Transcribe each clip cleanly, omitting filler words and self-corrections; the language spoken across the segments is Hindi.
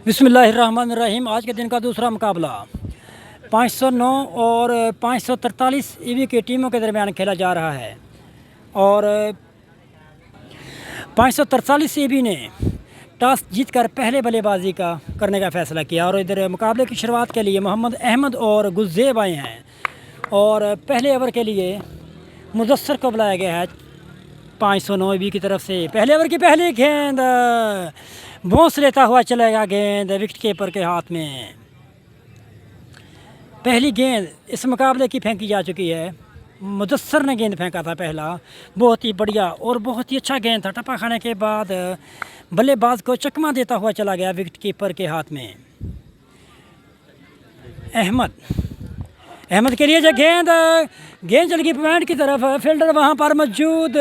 बिस्मिल्लाहिर्रहमानिर्रहीम। आज के दिन का दूसरा मुकाबला 509 और 543 ईवी की टीमों के दरमियान खेला जा रहा है और 543 ईवी ने टॉस जीतकर पहले बल्लेबाजी करने का फ़ैसला किया और इधर मुकाबले की शुरुआत के लिए मोहम्मद अहमद और गुलज़ेब आए हैं और पहले ओवर के लिए मुदस्सर को बुलाया गया है 509 ईवी की तरफ से। पहले ओवर की पहली गेंद बॉन्स लेता हुआ चलेगा, गेंद विकेट कीपर के हाथ में। पहली गेंद इस मुकाबले की फेंकी जा चुकी है। मुदस्सर ने गेंद फेंका था पहला, बहुत ही बढ़िया और बहुत ही अच्छा गेंद था। टप्पा खाने के बाद बल्लेबाज को चकमा देता हुआ चला गया विकेट कीपर के हाथ में। अहमद के लिए जो गेंद चल गई पॉइंट की तरफ। फील्डर वहां पर मौजूद,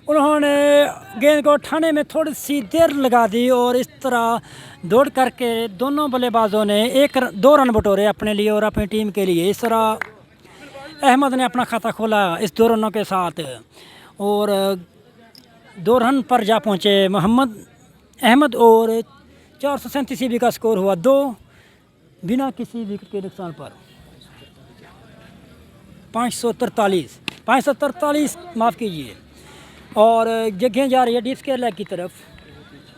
उन्होंने गेंद को उठाने में थोड़ी सी देर लगा दी और इस तरह दौड़ करके दोनों बल्लेबाजों ने 2 रन बटोरे अपने लिए और अपनी टीम के लिए। इस तरह अहमद ने अपना खाता खोला इस 2 रनों के साथ और 2 रन पर जा पहुंचे मोहम्मद अहमद और 437 ईवी का स्कोर हुआ 2 बिना किसी विकेट के नुकसान पर। 543 माफ़ कीजिए। और गेंद जा रही है डीप स्क्वायर लेग की तरफ।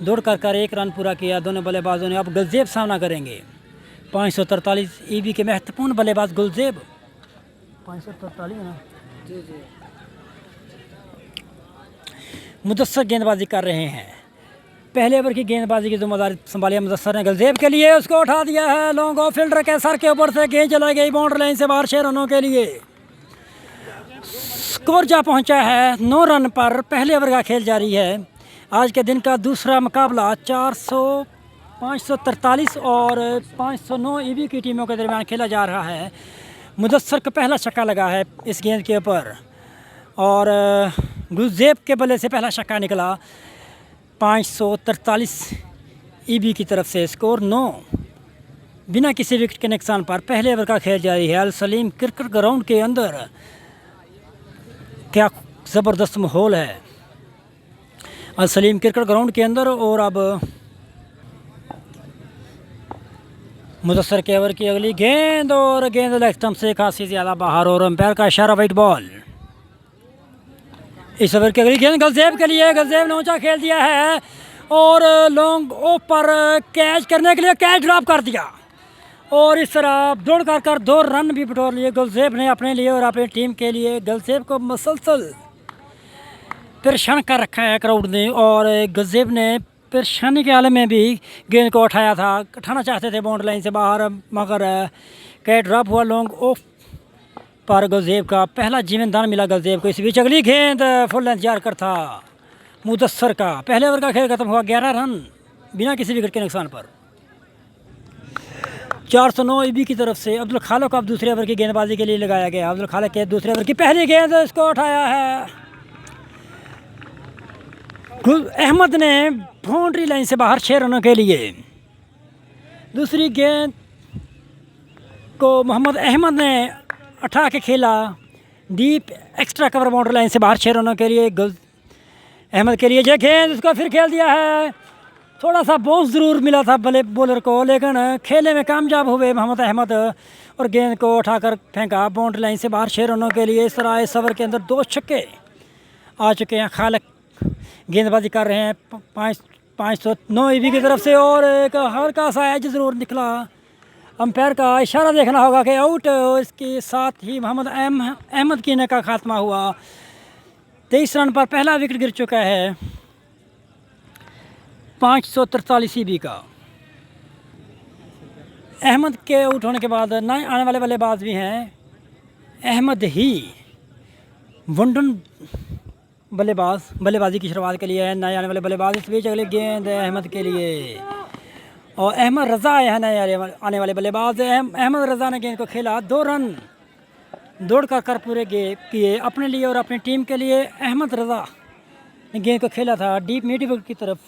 दौड़ कर 1 रन पूरा किया दोनों बल्लेबाजों ने। अब गुलज़ेब सामना करेंगे 543 ईवी के महत्वपूर्ण बल्लेबाज गुलज़ेब। 543 है ना जी। मुदस्सर गेंदबाजी कर रहे हैं। पहले ओवर की गेंदबाजी की जिम्मेदारी संभाली मुदस्सर ने। गुलज़ेब के लिए उसको उठा दिया है लॉन्ग ऑफ, फील्डर के सर के ऊपर से गेंद चलाई गई बाउंड्री लाइन से बाहर 6 रनों के लिए। स्कोर जा पहुंचा है 9 रन पर। पहले ओवर का खेल जारी है। आज के दिन का दूसरा मुकाबला 543 और 509 ईवी की टीमों के दरमियान खेला जा रहा है। मुदस्सर का पहला छक्का लगा है इस गेंद के ऊपर और गुलज़ेब के बल्ले से पहला छक्का निकला 543 ईवी की तरफ से। स्कोर 9 बिना किसी विकेट के नुकसान पर। पहले ओवर का खेल जारी है। अल सलीम क्रिकेट ग्राउंड के अंदर क्या ज़बरदस्त माहौल है अल सलीम क्रिकेट ग्राउंड के अंदर। और अब मुदस्सर के ओवर की अगली गेंद और गेंद लेग स्टंप से खासी ज़्यादा बाहर और अंपायर का इशारा वाइट बॉल। इस ओवर की अगली गेंद गुलज़ेब के लिए। गुलज़ेब ने ऊंचा खेल दिया है और लॉन्ग ऑफ पर कैच करने के लिए कैच ड्रॉप कर दिया और इस तरह दौड़ कर 2 रन भी बटोर लिए गुलज़ेब ने अपने लिए और अपनी टीम के लिए। गुलज़ेब को मसलसल परेशान कर रखा है क्राउड ने और गुलज़ेब ने परेशानी के आलम में भी गेंद को उठाना चाहते थे बाउंड्री लाइन से बाहर, मगर कैच ड्रॉप हुआ लॉन्ग ऑफ पर। गुलज़ेब का पहला जीवन दान मिला गुलज़ेब को। इस बीच अगली गेंद फुल लेंथ जाकर था मुदस्सर का। पहले ओवर का खेल खत्म हुआ 11 रन बिना किसी विकेट के नुकसान पर। 409 ईवी की तरफ से अब्दुल खालिक को अब दूसरे ओवर की गेंदबाजी के लिए लगाया गया। अब्दुल खालिक के दूसरे ओवर की पहली गेंद इसको उठाया है अहमद ने बाउंड्री लाइन से बाहर 6 रनों के लिए। दूसरी गेंद को मोहम्मद अहमद ने उठा के खेला deep extra cover boundary line से बाहर 6 रनों के लिए। अहमद के लिए जो गेंद उसको फिर खेल दिया है। थोड़ा सा बाउंस ज़रूर मिला था बॉलर को, लेकिन खेलने में कामयाब हुए मोहम्मद अहमद और गेंद को उठाकर फेंका बाउंड्री लाइन से बाहर 6 रनों के लिए। इस तरह इस ओवर के अंदर 2 छक्के आ चुके हैं। खालिक गेंदबाजी कर रहे हैं 509 ईवी की तरफ से और एक हल्का सा एज ज़रूर निकला। अंपायर का इशारा देखना होगा कि आउट। इसके साथ ही मोहम्मद अहमद की इनिंग का खात्मा हुआ। 23 रन पर पहला विकेट गिर चुका है 543 ईवी का। अहमद के आउट होने के बाद नए आने वाले बल्लेबाज भी हैं। अहमद ही वनडन बल्लेबाजी की शुरुआत के लिए है नए आने वाले बल्लेबाज। इस बीच अगली गेंद अहमद के लिए और अहमद रज़ा है नए आने वाले बल्लेबाज। अहमद रज़ा ने गेंद को खेला 2 रन दौड़ कर पूरे किए अपने लिए और अपनी टीम के लिए। अहमद रज़ा ने गेंद को खेला था डीप मिड विकेट की तरफ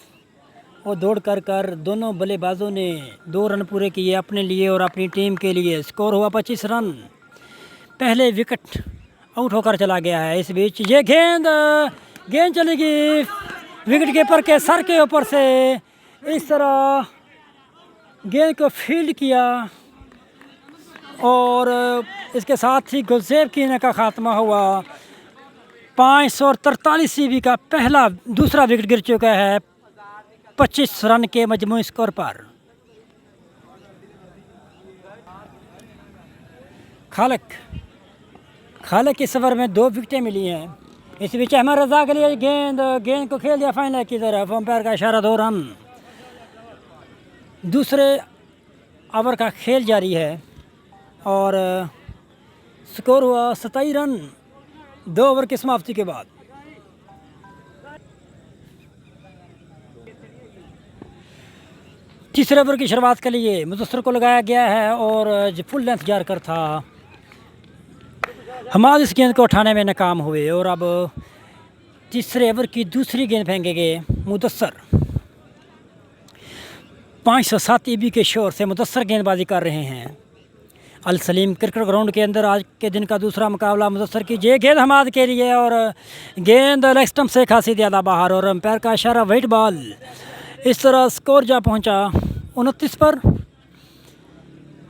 और दौड़ कर दोनों बल्लेबाजों ने 2 रन पूरे किए अपने लिए और अपनी टीम के लिए। स्कोर हुआ 25 रन। पहले विकेट आउट होकर चला गया है। इस बीच ये गेंद चलेगी विकेट कीपर के सर के ऊपर से। इस तरह गेंद को फील्ड किया और इसके साथ ही गुलजेब की इनिंग का ख़ात्मा हुआ। 543 ईबी का दूसरा विकेट गिर चुका है 25 रन के मजमूई स्कोर पर। खालिक इस ओवर में 2 विकेटें मिली हैं। इस बीच अहमद रजा के लिए गेंद को खेल दिया फाइनल की तरफ। अंपायर का इशारा 2 रन। दूसरे ओवर का खेल जारी है और स्कोर हुआ 27 रन 2 ओवर की समाप्ति के बाद। तीसरे ओवर की शुरुआत के लिए मुदस्सर को लगाया गया है और फुल लेंथ जारकर था। हमाद इस गेंद को उठाने में नाकाम हुए और अब तीसरे ओवर की दूसरी गेंद फेंकेंगे मुदस्सर। 507 ईबी के शोर से मुदस्सर गेंदबाजी कर रहे हैं। अल सलीम क्रिकेट ग्राउंड के अंदर आज के दिन का दूसरा मुकाबला मुदस्सर की गेंद हमाद के लिए और गेंद लेग स्टंप से खासी ज़्यादा बाहर और अंपायर का इशारा वाइड बॉल। इस तरह स्कोर जा पहुंचा 29 पर।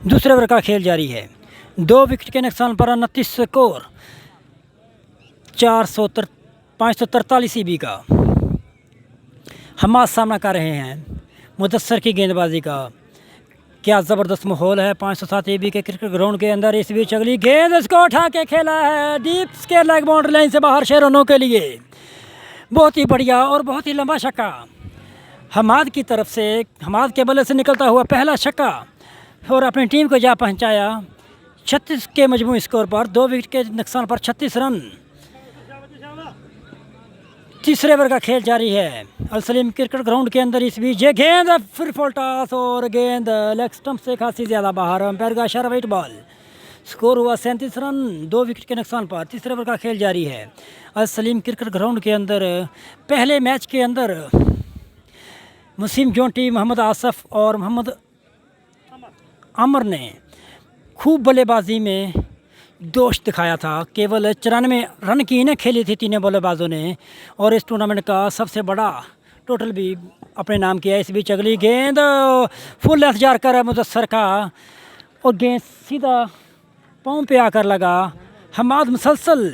दूसरे ओवर का खेल जारी है। 2 विकेट के नुकसान पर 29 स्कोर 543 ईबी का। हमाद सामना कर रहे हैं मुदस्सर की गेंदबाजी का। क्या ज़बरदस्त माहौल है 507 ईबी के क्रिकेट ग्राउंड के अंदर। इस बीच अगली गेंद इसको उठा के खेला है deep square leg boundary line से बाहर 6 रनों के लिए। बहुत ही बढ़िया और बहुत ही लंबा छक्का हमाद की तरफ से। हमाद के बल्ले से निकलता हुआ पहला छक्का और अपनी टीम को जा पहुंचाया 36 के मजमूई स्कोर पर। 2 विकेट के नुकसान पर 36 रन। तीसरे ओवर का खेल जारी है अल सलीम क्रिकेट ग्राउंड के अंदर। इस बीच गेंद फिर फुल टॉस और गेंद लेग स्टंप से खासी ज़्यादा बाहर। अंपायर का इशारा वाइड बॉल। स्कोर हुआ 37 रन 2 विकेट के नुकसान पर। तीसरे ओवर का खेल जारी है अल सलीम क्रिकेट ग्राउंड के अंदर। पहले मैच के अंदर वसीम जोंटी, मोहम्मद आसफ और मोहम्मद अमर ने खूब बल्लेबाजी में दोष दिखाया था। केवल 94 रन की इनिंग खेली थी तीनों बल्लेबाजों ने और इस टूर्नामेंट का सबसे बड़ा टोटल भी अपने नाम किया। इस बीच अगली गेंद फुल लेंथ जाकर मुदस्सर का और गेंद सीधा पाँव पे आकर लगा। हमाद मुसलसल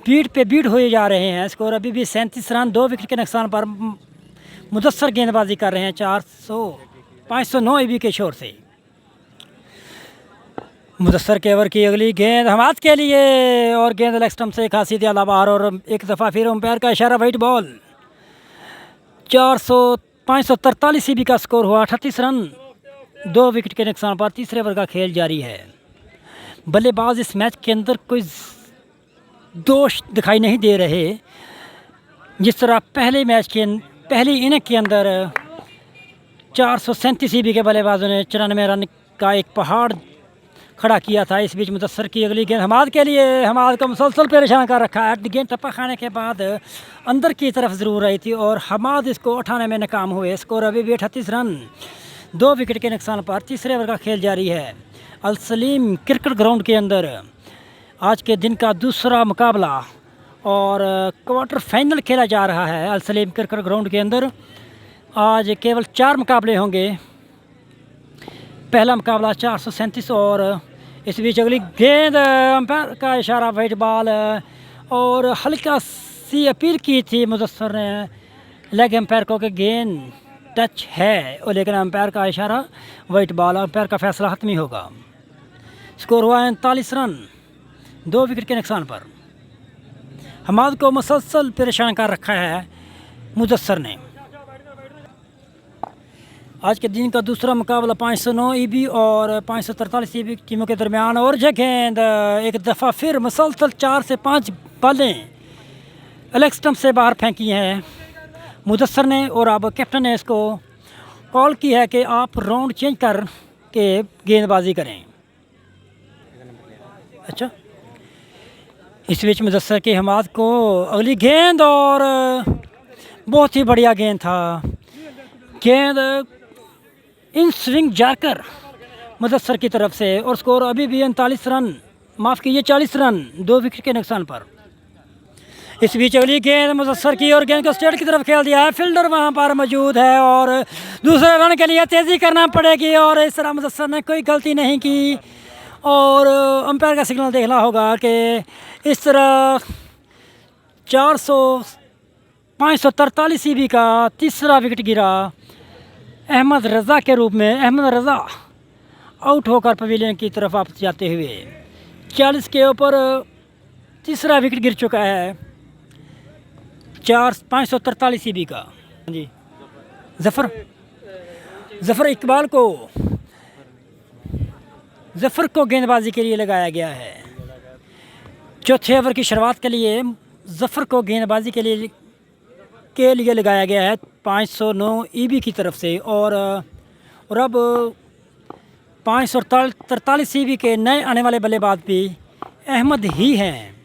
बीट पे बीट हुए जा रहे हैं। स्कोर अभी भी 37 रन 2 विकेट के नुकसान पर। मुदस्सर गेंदबाजी कर रहे हैं 509 ईबी के शोर से। मुदस्सर के ओवर की अगली गेंद हमाद के लिए और गेंद लेग स्टंप से खासी ज़्यादा बाहर और एक दफ़ा फिर अंपायर का इशारा वाइड बॉल। 543 ईबी का स्कोर हुआ 38 रन 2 विकेट के नुकसान पर। तीसरे ओवर का खेल जारी है। बल्लेबाज इस मैच के अंदर कोई दोष दिखाई नहीं दे रहे। जिस तरह पहली इनिंग के अंदर 437 ईबी के बल्लेबाजों ने 94 रन का एक पहाड़ खड़ा किया था। इस बीच मुदस्सर की अगली गेंद हमाद के लिए। हमाद को मुसलसल परेशान कर रखा है। गेंद टप्पा खाने के बाद अंदर की तरफ ज़रूर आई थी और हमाद इसको उठाने में नाकाम हुए। स्कोर अभी भी 38 रन 2 विकेट के नुकसान पर। तीसरे ओवर का खेल जारी है अल सलीम क्रिकेट ग्राउंड के अंदर। आज के दिन का दूसरा मुकाबला और क्वार्टर फाइनल खेला जा रहा है अल सलीम क्रिकेट ग्राउंड के अंदर। आज केवल 4 मुकाबले होंगे। पहला मुकाबला 437 और इस बीच अगली गेंद अंपायर का इशारा वाइड बॉल और हल्का सी अपील की थी मुदस्सर ने लेग अंपायर को कि गेंद टच है और लेकिन अंपायर का इशारा वाइड बॉल। अंपायर का फैसला हतमी होगा। स्कोर हुआ 39 रन 2 विकेट के नुकसान पर। हमाद को मुसलसल परेशान कर रखा है मुदस्सर ने। आज के दिन का दूसरा मुकाबला 509 ईबी और 543 ईबी टीमों के दरमियान और गेंद एक दफ़ा फिर मुसलसल 4 से 5 बॉलें लेग स्टंप से बाहर फेंकी हैं मुदस्सर ने और अब कैप्टन ने इसको कॉल की है कि आप राउंड चेंज कर के गेंदबाजी करें। अच्छा, इस बीच मुदस्सर के हमाद को अगली गेंद और बहुत ही बढ़िया गेंद था। गेंद इन स्विंग जाकर मुदस्सर की तरफ से और स्कोर अभी भी 39 रन 40 रन 2 विकेट के नुकसान पर। इस बीच अगली गेंद मुदस्सर की और गेंद को स्ट्रेट की तरफ खेल दिया है। फील्डर वहां पर मौजूद है और दूसरे रन के लिए तेज़ी करना पड़ेगी और इस तरह मुदस्सर ने कोई गलती नहीं की और अंपायर का सिग्नल देखना होगा कि इस तरह 543 ईबी का तीसरा विकेट गिरा अहमद रज़ा के रूप में। अहमद रज़ा आउट होकर पवेलियन की तरफ वापस जाते हुए 40 के ऊपर तीसरा विकेट गिर चुका है 543 ईबी का। जी ज़फ़र इकबाल को गेंदबाजी के लिए लगाया गया है। चौथे ओवर की शुरुआत के लिए ज़फ़र को गेंदबाजी के लिए लगाया गया है 509 ईबी की तरफ से और अब 543 ईबी के नए आने वाले बल्लेबाज भी अहमद ही हैं।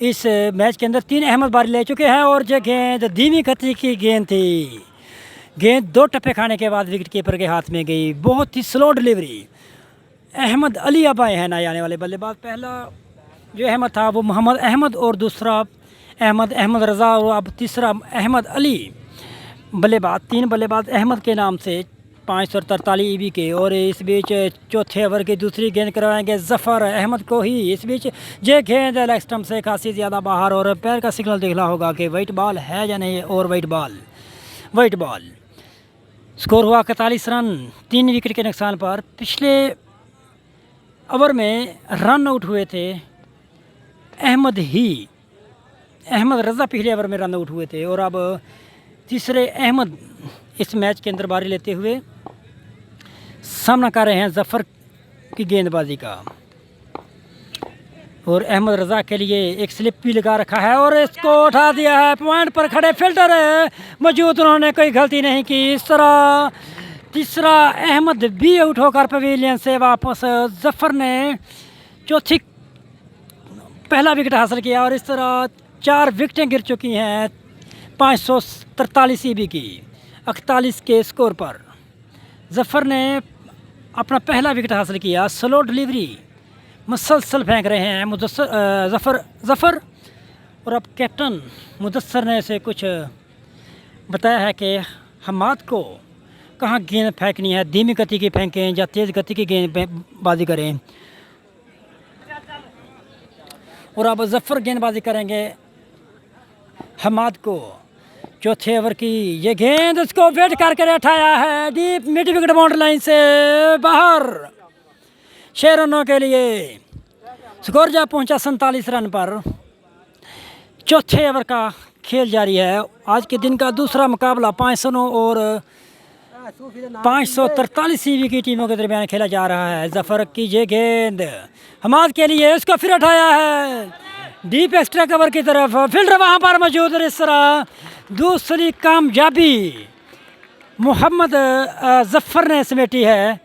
इस मैच के अंदर 3 अहमद बारी ले चुके हैं और जो गेंद धीमी गति की गेंद थी, गेंद 2 टप्पे खाने के बाद विकेट कीपर के हाथ में गई। बहुत ही स्लो डिलीवरी। अहमद अली अब आए हैं नए आने वाले बल्लेबाज। पहला जो अहमद था वो मोहम्मद अहमद और दूसरा अहमद रज़ा और अब तीसरा अहमद अली बल्लेबाज। 3 बल्लेबाज अहमद के नाम से 543 ईबी के। और इस बीच चौथे ओवर की दूसरी गेंद करवाएंगे ज़फ़र अहमद को ही। इस बीच ये गेंद लेग स्टंप से खासी ज़्यादा बाहर और पैर का सिग्नल देखना होगा कि वाइट बॉल है या नहीं और वाइट बॉल। स्कोर हुआ 41 रन 3 विकेट के नुकसान पर। पिछले ओवर में रन आउट हुए थे अहमद रज़ा पहले ओवर में रन आउट हुए थे और अब तीसरे अहमद इस मैच के अंदर बारी लेते हुए सामना कर रहे हैं ज़फ़र की गेंदबाजी का। और अहमद रज़ा के लिए एक स्लिप भी लगा रखा है और इसको उठा दिया है। पॉइंट पर खड़े फील्डर मौजूद, उन्होंने कोई गलती नहीं की। इस तरह तीसरा अहमद भी आउट होकर पवेलियन से वापस। ज़फ़र ने पहला विकेट हासिल किया और इस तरह 4 विकेटें गिर चुकी हैं 543 ईबी की 41 के स्कोर पर। ज़फ़र ने अपना पहला विकेट हासिल किया। स्लो डिलीवरी मुसलसल फेंक रहे हैं ज़फ़र और अब कैप्टन मुदस्सर ने इसे कुछ बताया है कि हमाद को कहाँ गेंद फेंकनी है, धीमी गति की फेंकें या तेज़ गति की गेंदबाजी करें। और अब ज़फ़र गेंदबाजी करेंगे हमाद को। चौथे ओवर की ये गेंद उसको वेट करके उठाया है deep mid wicket boundary line से बाहर 6 रनों के लिए। स्कोर जा पहुंचा 47 रन पर। चौथे ओवर का खेल जारी है। आज के दिन का दूसरा मुकाबला 509 और 543 ईबी की टीमों के दरमियान खेला जा रहा है। ज़फ़र की ये गेंद हमाद के लिए, उसको फिर उठाया है डीप एक्स्ट्रा कवर की तरफ। फील्डर वहां पर मौजूद। इस तरह दूसरी कामयाबी मोहम्मद ज़फ़र ने समेटी है।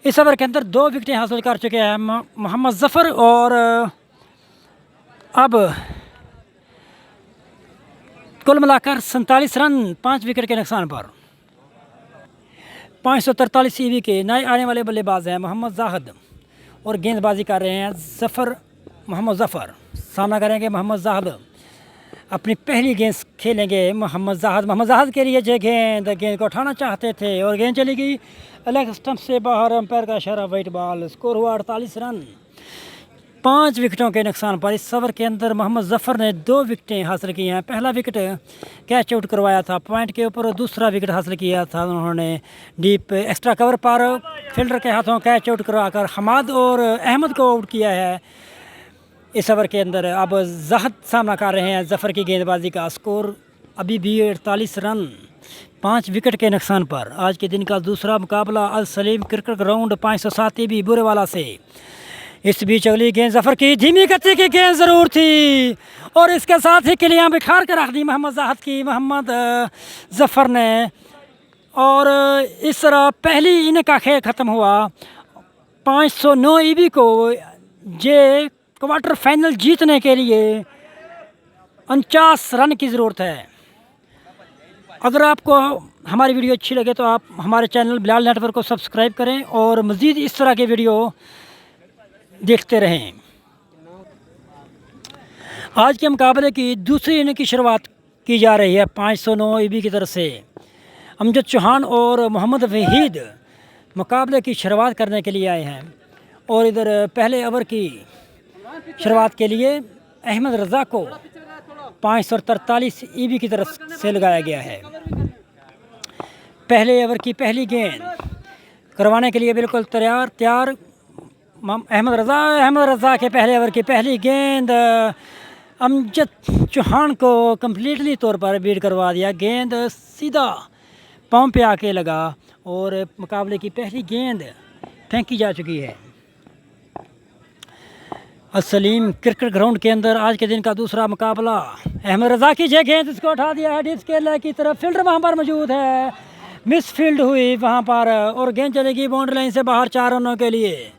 इस ओवर के अंदर 2 विकेटें हासिल कर चुके हैं मोहम्मद ज़फ़र और अब कुल मिलाकर 47 रन 5 विकेट के नुकसान पर। 543 ईबी के नए आने वाले बल्लेबाज हैं मोहम्मद जाहिद और गेंदबाजी कर रहे हैं मोहम्मद ज़फ़र। सामना करेंगे मोहम्मद जाहिद। अपनी पहली गेंद खेलेंगे मोहम्मद जाहिद के लिए जो गेंद को उठाना चाहते थे और गेंद चली गई लेग स्टंप से बाहर। अंपायर का इशारा वाइट बॉल। स्कोर हुआ 48 रन 5 विकेटों के नुकसान पर। इस ओवर के अंदर मोहम्मद ज़फ़र ने 2 विकेटें हासिल की हैं। पहला विकेट कैच आउट करवाया था पॉइंट के ऊपर और दूसरा विकेट हासिल किया था उन्होंने डीप एक्स्ट्रा कवर पर। फील्डर के हाथों कैच आउट करवाकर हमाद और अहमद को आउट किया है। इस ओवर के अंदर अब जाहिद सामना कर रहे हैं ज़फ़र की गेंदबाजी का। स्कोर अभी भी 48 रन 5 विकेट के नुकसान पर। आज के दिन का दूसरा मुकाबला Al Saleem cricket ground 507 EB Burewala से। इस बीच अगली गेंद ज़फ़र की धीमी गति की गेंद ज़रूर थी और इसके साथ ही किलियां बिखार कर रख दी मोहम्मद जाहिद की मोहम्मद ज़फ़र ने। और इस तरह पहली इनिंग का खेल ख़त्म हुआ। 509 ईबी को ये क्वार्टर फाइनल जीतने के लिए 49 रन की ज़रूरत है। अगर आपको हमारी वीडियो अच्छी लगे तो आप हमारे चैनल बिलाल नेटवर्क को सब्सक्राइब करें और मज़ीद इस तरह के वीडियो देखते रहें। आज के मुकाबले की दूसरी इनिंग की शुरुआत की जा रही है 509 ईबी की तरफ से। अमजद चौहान और मोहम्मद वहीद मुकाबले की शुरुआत करने के लिए आए हैं और इधर पहले ओवर की शुरुआत के लिए अहमद रज़ा को 543 ईबी की तरफ से लगाया गया है। पहले ओवर की पहली गेंद करवाने के लिए बिल्कुल तैयार अहमद रज़ा के पहले ओवर की पहली गेंद अमजद चौहान को कम्प्लीटली तौर पर बीट करवा दिया। गेंद सीधा पाँव पे आके लगा और मुकाबले की पहली गेंद फेंकी जा चुकी है। सलीम क्रिकेट ग्राउंड के अंदर आज के दिन का दूसरा मुकाबला। अहमद रज़ा की जगह गेंद इसको उठा दिया है डिप स्केल की तरफ। फील्डर वहाँ पर मौजूद है, मिस फील्ड हुई वहाँ पर और गेंद चलेगी बाउंड्री लाइन से बाहर 4 रनों के लिए।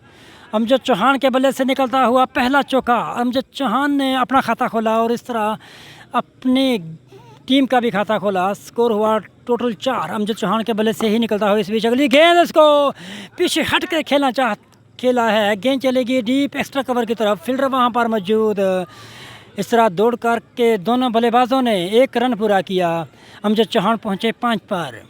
अमजद चौहान के बल्ले से निकलता हुआ पहला चौका। अमजद चौहान ने अपना खाता खोला और इस तरह अपनी टीम का भी खाता खोला। स्कोर हुआ टोटल 4 अमजद चौहान के बल्ले से ही निकलता हुआ। इस बीच अगली गेंद इसको पीछे हट कर खेला है। गेंद चलेगी डीप एक्स्ट्रा कवर की तरफ। फील्डर वहाँ पर मौजूद। इस तरह दौड़ करके दोनों बल्लेबाजों ने 1 रन पूरा किया। अमजद चौहान पहुँचे 5 पर।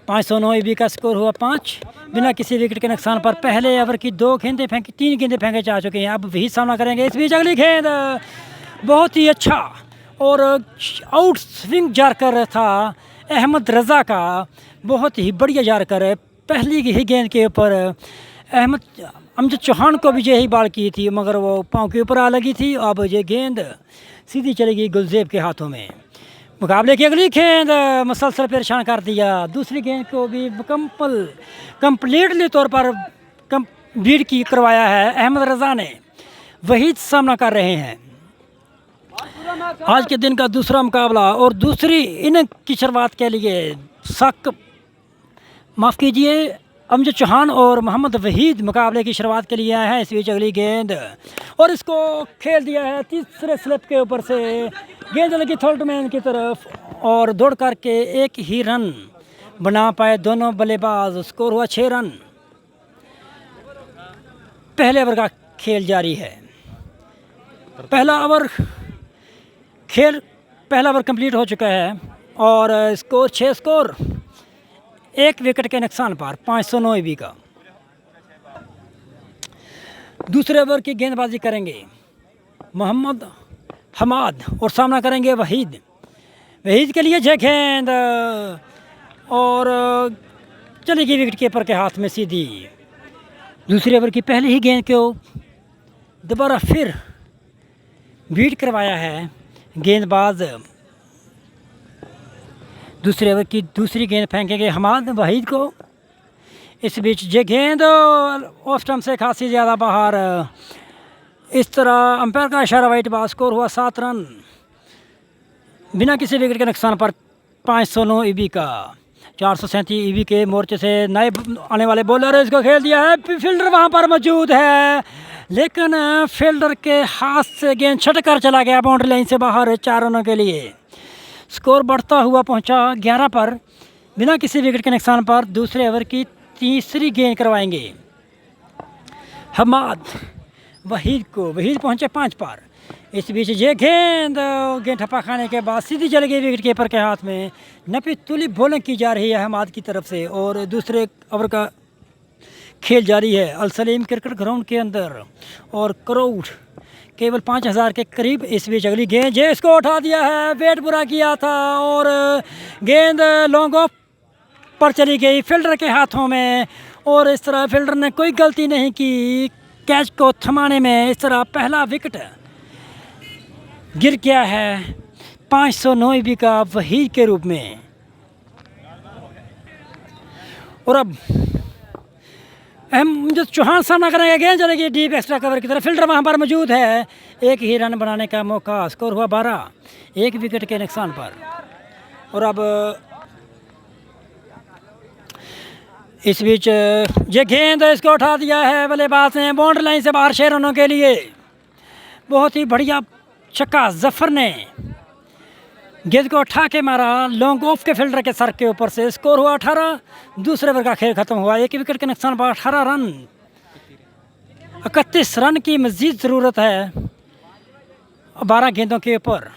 509 ईबी का स्कोर हुआ 5 बिना किसी विकेट के नुकसान पर। पहले ओवर की 3 गेंदें फेंके जा चुके हैं। अब वही सामना करेंगे। इस बीच अगली गेंद बहुत ही अच्छा और आउट स्विंग जारकर था अहमद रज़ा का, बहुत ही बढ़िया जारकर। पहली ही गेंद के ऊपर अमजद चौहान को भी यही बॉल की थी मगर वो पाँव के ऊपर आ लगी थी। अब ये गेंद सीधी चलेगी गुलजेब के हाथों में। मुकाबले की अगली गेंद मुसलसल परेशान कर दिया। दूसरी गेंद को भी कम्प्लीटली तौर पर बीट करवाया है अहमद रज़ा ने। वही सामना कर रहे हैं आज के दिन का दूसरा मुकाबला और दूसरी इनिंग की शुरुआत के लिए माफ़ कीजिए अमजद चौहान और मोहम्मद वहीद मुकाबले की शुरुआत के लिए आए हैं। इस बीच अगली गेंद और इसको खेल दिया है तीसरे स्लिप के ऊपर से। गेंद लगी थर्ड मैन की तरफ और दौड़ करके 1 ही रन बना पाए दोनों बल्लेबाज। स्कोर हुआ 6 रन। पहले ओवर का खेल जारी है। पहला ओवर कंप्लीट हो चुका है और स्कोर 6 स्कोर 1 विकेट के नुकसान पर 509 ईबी का। दूसरे ओवर की गेंदबाजी करेंगे मोहम्मद हमाद और सामना करेंगे वहीद के लिए जय गेंद और चलेगी विकेट कीपर के हाथ में सीधी। दूसरे ओवर की पहली ही गेंद को दोबारा फिर बीट करवाया है गेंदबाज। दूसरे ओवर की दूसरी गेंद फेंकेंगे हमाद वहीद को। इस बीच ये गेंद ऑफ स्टंप से खासी ज़्यादा बाहर। इस तरह अंपायर का इशारा वाइट बॉल। स्कोर हुआ 7 रन बिना किसी विकेट के नुकसान पर 509 ईबी का। 437 ईबी के मोर्चे से नए आने वाले बॉलर इसको खेल दिया है। फील्डर वहाँ पर मौजूद है लेकिन फील्डर के हाथ से गेंद छट कर चला गया बाउंड्री लाइन से बाहर 4 रनों के लिए। स्कोर बढ़ता हुआ पहुंचा 11 पर बिना किसी विकेट के नुकसान पर। दूसरे ओवर की तीसरी गेंद करवाएंगे हमाद वहीद पहुंचे 5 पर। इस बीच ये गेंद ठप्पा खाने के बाद सीधी चली गई विकेट कीपर के हाथ में। नपी तुली बॉलिंग की जा रही है हमाद की तरफ से और दूसरे ओवर का खेल जारी है अल सलीम क्रिकेट ग्राउंड के अंदर और क्राउड केवल 5000 के करीब। इस बीच अगली गेंद इसको उठा दिया है, वेट बुरा किया था और गेंद लॉन्ग ऑफ पर चली गई फील्डर के हाथों में और इस तरह फील्डर ने कोई गलती नहीं की कैच को थमाने में। इस तरह पहला विकेट गिर गया है 509 ईबी का वहीद के रूप में। और अब अमजद चौहान सामना करेंगे। गेंद चलेगी डीप एक्स्ट्रा कवर की तरफ। फील्डर वहाँ पर मौजूद है। 1 ही रन बनाने का मौका। स्कोर हुआ 12 1 विकेट के नुकसान पर। और अब इस बीच ये गेंद इसको उठा दिया है बल्लेबाज ने बाउंड्री लाइन से बाहर 6 रनों के लिए। बहुत ही बढ़िया छक्का जफर ने गेंद को उठा के मारा लॉन्ग ऑफ के फील्डर के सर के ऊपर से। स्कोर हुआ 18। दूसरे ओवर का खेल खत्म हुआ 1 विकेट के नुकसान पर 18 रन। 31 रन की मज़ीद ज़रूरत है 12 गेंदों के ऊपर।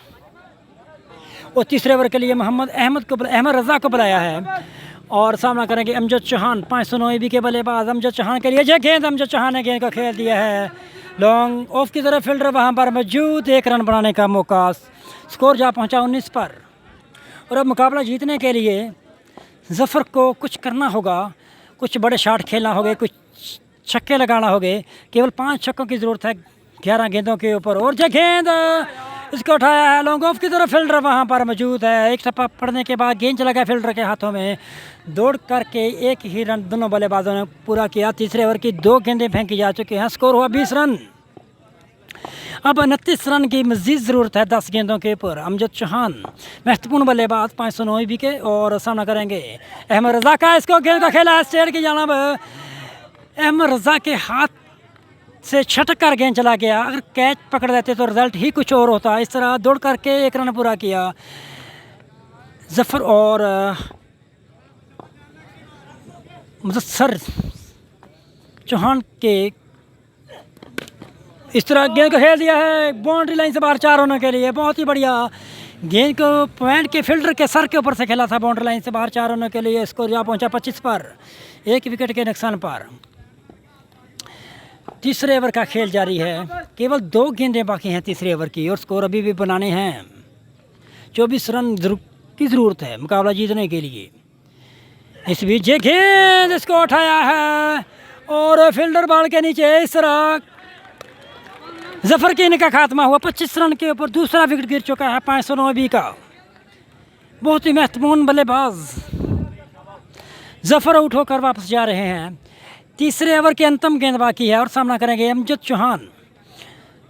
और तीसरे ओवर के लिए मोहम्मद अहमद रज़ा को बुलाया है और सामना करेंगे अमजद चौहान। 509 EB के बल्लेबाज अमजद चौहान के लिए ये गेंद, अमजद चौहान ने गेंद को खेल दिया है लॉन्ग ऑफ की तरफ। फील्डर वहां पर मौजूद, 1 रन बनाने का मौका। स्कोर जा पहुंचा 19 पर। और अब मुकाबला जीतने के लिए ज़फ़र को कुछ करना होगा, कुछ बड़े शॉट खेलना होगा, कुछ छक्के लगाना होगा। केवल 5 छक्कों की ज़रूरत है 11 गेंदों के ऊपर। और ये गेंद इसको उठाया है लॉन्ग ऑफ की तरफ। फील्डर वहां पर मौजूद है। एक टप्पा पड़ने के बाद गेंद चला गया फील्डर के हाथों में। दौड़ करके एक ही रन दोनों बल्लेबाजों ने पूरा किया। तीसरे ओवर की 2 गेंदें फेंकी जा चुकी हैं। स्कोर हुआ 20 रन। अब 29 रन की मज़ीद ज़रूरत है 10 गेंदों के ऊपर। अमजद चौहान महत्वपूर्ण बल्लेबाज 509 EB के और सामना करेंगे अहमद रज़ा का। इसको गेंद का खेला है स्टेट की जानिब। अहमद रज़ा के हाथ से छटक कर गेंद चला गया। अगर कैच पकड़ देते तो रिजल्ट ही कुछ और होता। इस तरह दौड़ करके 1 रन पूरा किया ज़फ़र और मुदस्सर चौहान के। इस तरह गेंद को खेल दिया है बाउंड्री लाइन से बाहर 4 रनों के लिए। बहुत ही बढ़िया गेंद को पॉइंट के फील्डर के सर के ऊपर से खेला था बाउंड्री लाइन से बाहर 4 रनों के लिए। स्कोर जा पहुंचा 25 पर, 1 विकेट के नुकसान पर। तीसरे ओवर का खेल जारी है। केवल 2 गेंदें बाकी हैं तीसरे ओवर की और स्कोर अभी भी बनाने हैं। 24 रन की ज़रूरत है मुकाबला जीतने के लिए। इस बीच ये गेंद इसको उठाया है और फील्डर बॉल के नीचे। इस तरह ज़फ़र के इनका खात्मा हुआ 25 रन के ऊपर। दूसरा विकेट गिर चुका है 509 EB का। बहुत ही महत्वपूर्ण बल्लेबाज ज़फ़र आउट होकर वापस जा रहे हैं। तीसरे ओवर की अंतिम गेंद बाकी है और सामना करेंगे अमजद चौहान।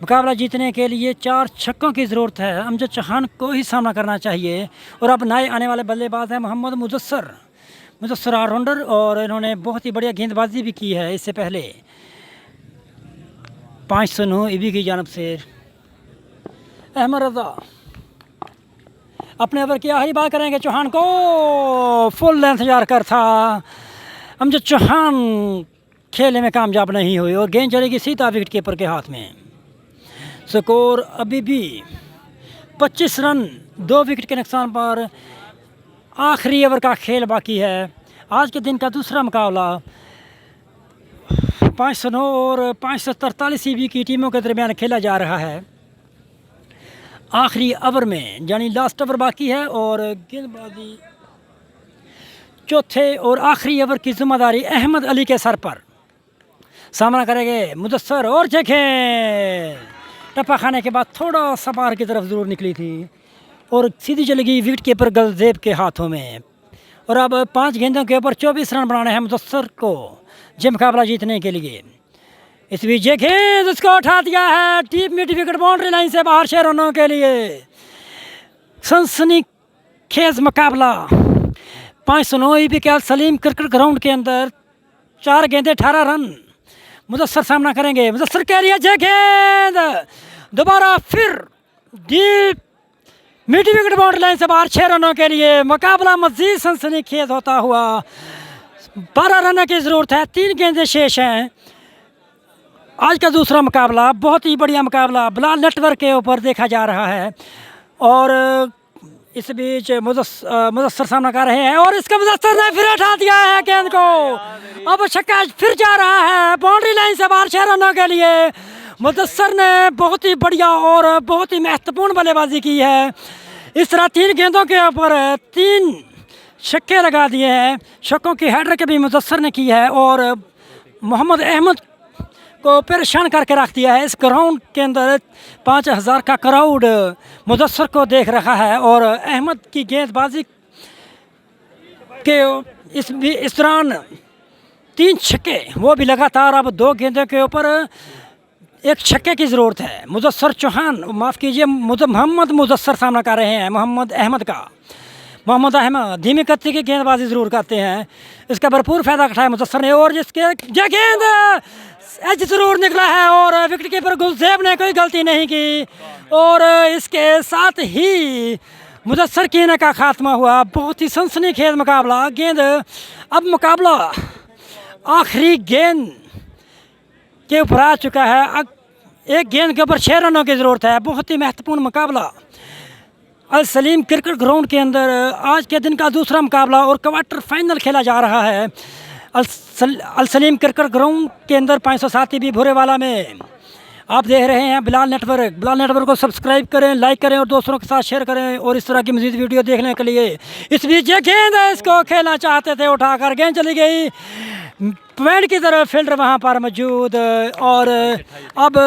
मुकाबला जीतने के लिए 4 छक्कों की ज़रूरत है। अमजद चौहान को ही सामना करना चाहिए। और अब नए आने वाले बल्लेबाज हैं मोहम्मद मुदस्सर ऑलराउंडर और इन्होंने बहुत ही बढ़िया गेंदबाजी भी की है इससे पहले। 509 EB की जानब से अहमद रज़ा अपने ओवर की आखिरी बात करेंगे। चौहान को फुल लेंथ जाकर था। अमजद चौहान खेलने में कामयाब नहीं हुई और गेंद चलेगी सीधा विकेट कीपर के हाथ में। स्कोर अभी भी 25 रन 2 विकेट के नुकसान पर। आखिरी ओवर का खेल बाकी है। आज के दिन का दूसरा मुकाबला 509 और 543 EB की टीमों के दरमियान खेला जा रहा है। आखिरी ओवर में यानी लास्ट ओवर बाकी है और गेंदबाजी चौथे और आखिरी ओवर की जिम्मेदारी अहमद अली के सर पर। सामना करेंगे मुदस्सर और देखें टप्पा खाने के बाद थोड़ा सा बाहर की तरफ ज़रूर निकली थी और सीधी चली गई विकेट कीपर गलजेब के हाथों में। और अब 5 गेंदों के ऊपर 24 रन बनाने हैं मुदस्सर को ये मुकाबला जीतने के लिए। इस बीच ये गेंद उसको उठा दिया है deep mid wicket boundary line से बाहर 6 रनों के लिए। सनसनीखेज मुकाबला 509 EB के सलीम क्रिकेट ग्राउंड के अंदर। 4 गेंदें 18 रन। मुदस्सर सामना करेंगे। मुदस्सर के लिए ये गेंद दोबारा फिर deep mid wicket boundary line से बाहर 6 रनों के लिए। मुकाबला मजीद सनसनीखेज होता हुआ 12 रनों की ज़रूरत है। 3 गेंदें शेष हैं। आज का दूसरा मुकाबला बहुत ही बढ़िया मुकाबला बिलाल नेटवर्क के ऊपर देखा जा रहा है। और इस बीच मुदस्सर सामना कर रहे हैं और इसका मुदस्सर ने फिर उठा दिया है गेंद को। अब छक्का फिर जा रहा है बाउंड्री लाइन से बाहर 6 रनों के लिए। मुदस्सर ने बहुत ही बढ़िया और बहुत ही महत्वपूर्ण बल्लेबाजी की है। इस तरह 3 गेंदों के ऊपर 3 छक्के लगा दिए हैं। छक्कों की हैड्रिक भी मुदस्सर ने की है और मोहम्मद अहमद को परेशान करके रख दिया है। इस ग्राउंड के अंदर 5000 का क्राउड मुदस्सर को देख रहा है और अहमद की गेंदबाजी के इस दौरान 3 छक्के वो भी लगातार। अब 2 गेंदों के ऊपर 1 छक्के की ज़रूरत है। मुदस्सर चौहान माफ़ कीजिए मोहम्मद मुदस्सर सामना कर रहे हैं मोहम्मद अहमद का। मोहम्मद अहमद धीमी गति की गेंदबाजी ज़रूर करते हैं। इसका भरपूर फ़ायदा उठाया मुदस्सर ने और जिसके ये गेंद एज ज़रूर निकला है और विकेट कीपर गुलजेब ने कोई गलती नहीं की और इसके साथ ही मुदस्सर की का खात्मा हुआ। बहुत ही सनसनीखेज मुकाबला। गेंद अब मुकाबला आखिरी गेंद के ऊपर आ चुका है। एक गेंद के ऊपर 6 रनों की ज़रूरत है। बहुत ही महत्वपूर्ण मुकाबला अल सलीम क्रिकेट ग्राउंड के अंदर आज के दिन का दूसरा मुकाबला और क्वार्टर फाइनल खेला जा रहा है अल सलीम क्रिकेट ग्राउंड के अंदर 507 भी भोरेवाला में। आप देख रहे हैं बिलाल नेटवर्क को सब्सक्राइब करें, लाइक करें और दोस्तों के साथ शेयर करें और इस तरह की मज़ीद वीडियो देखने के लिए। इस बीच ये गेंद है, इसको खेलना चाहते थे, उठाकर गेंद चली गई पॉइंट की तरफ, फील्डर वहाँ पर मौजूद। और अब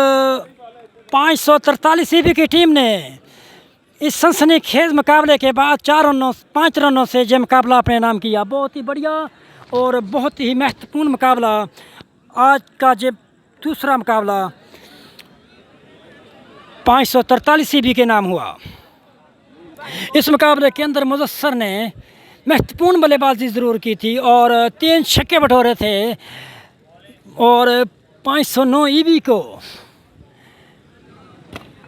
543 ईबी की टीम ने इस सनसनीखेज मुकाबले के बाद 5 रनों से ये मुकाबला अपने नाम किया। बहुत ही बढ़िया और बहुत ही महत्वपूर्ण मुकाबला आज का ये दूसरा मुकाबला 543 ईबी के नाम हुआ। इस मुकाबले के अंदर मुजस्सर ने महत्वपूर्ण बल्लेबाजी ज़रूर की थी और 3 छक्के बटोरे थे और 509 ईबी को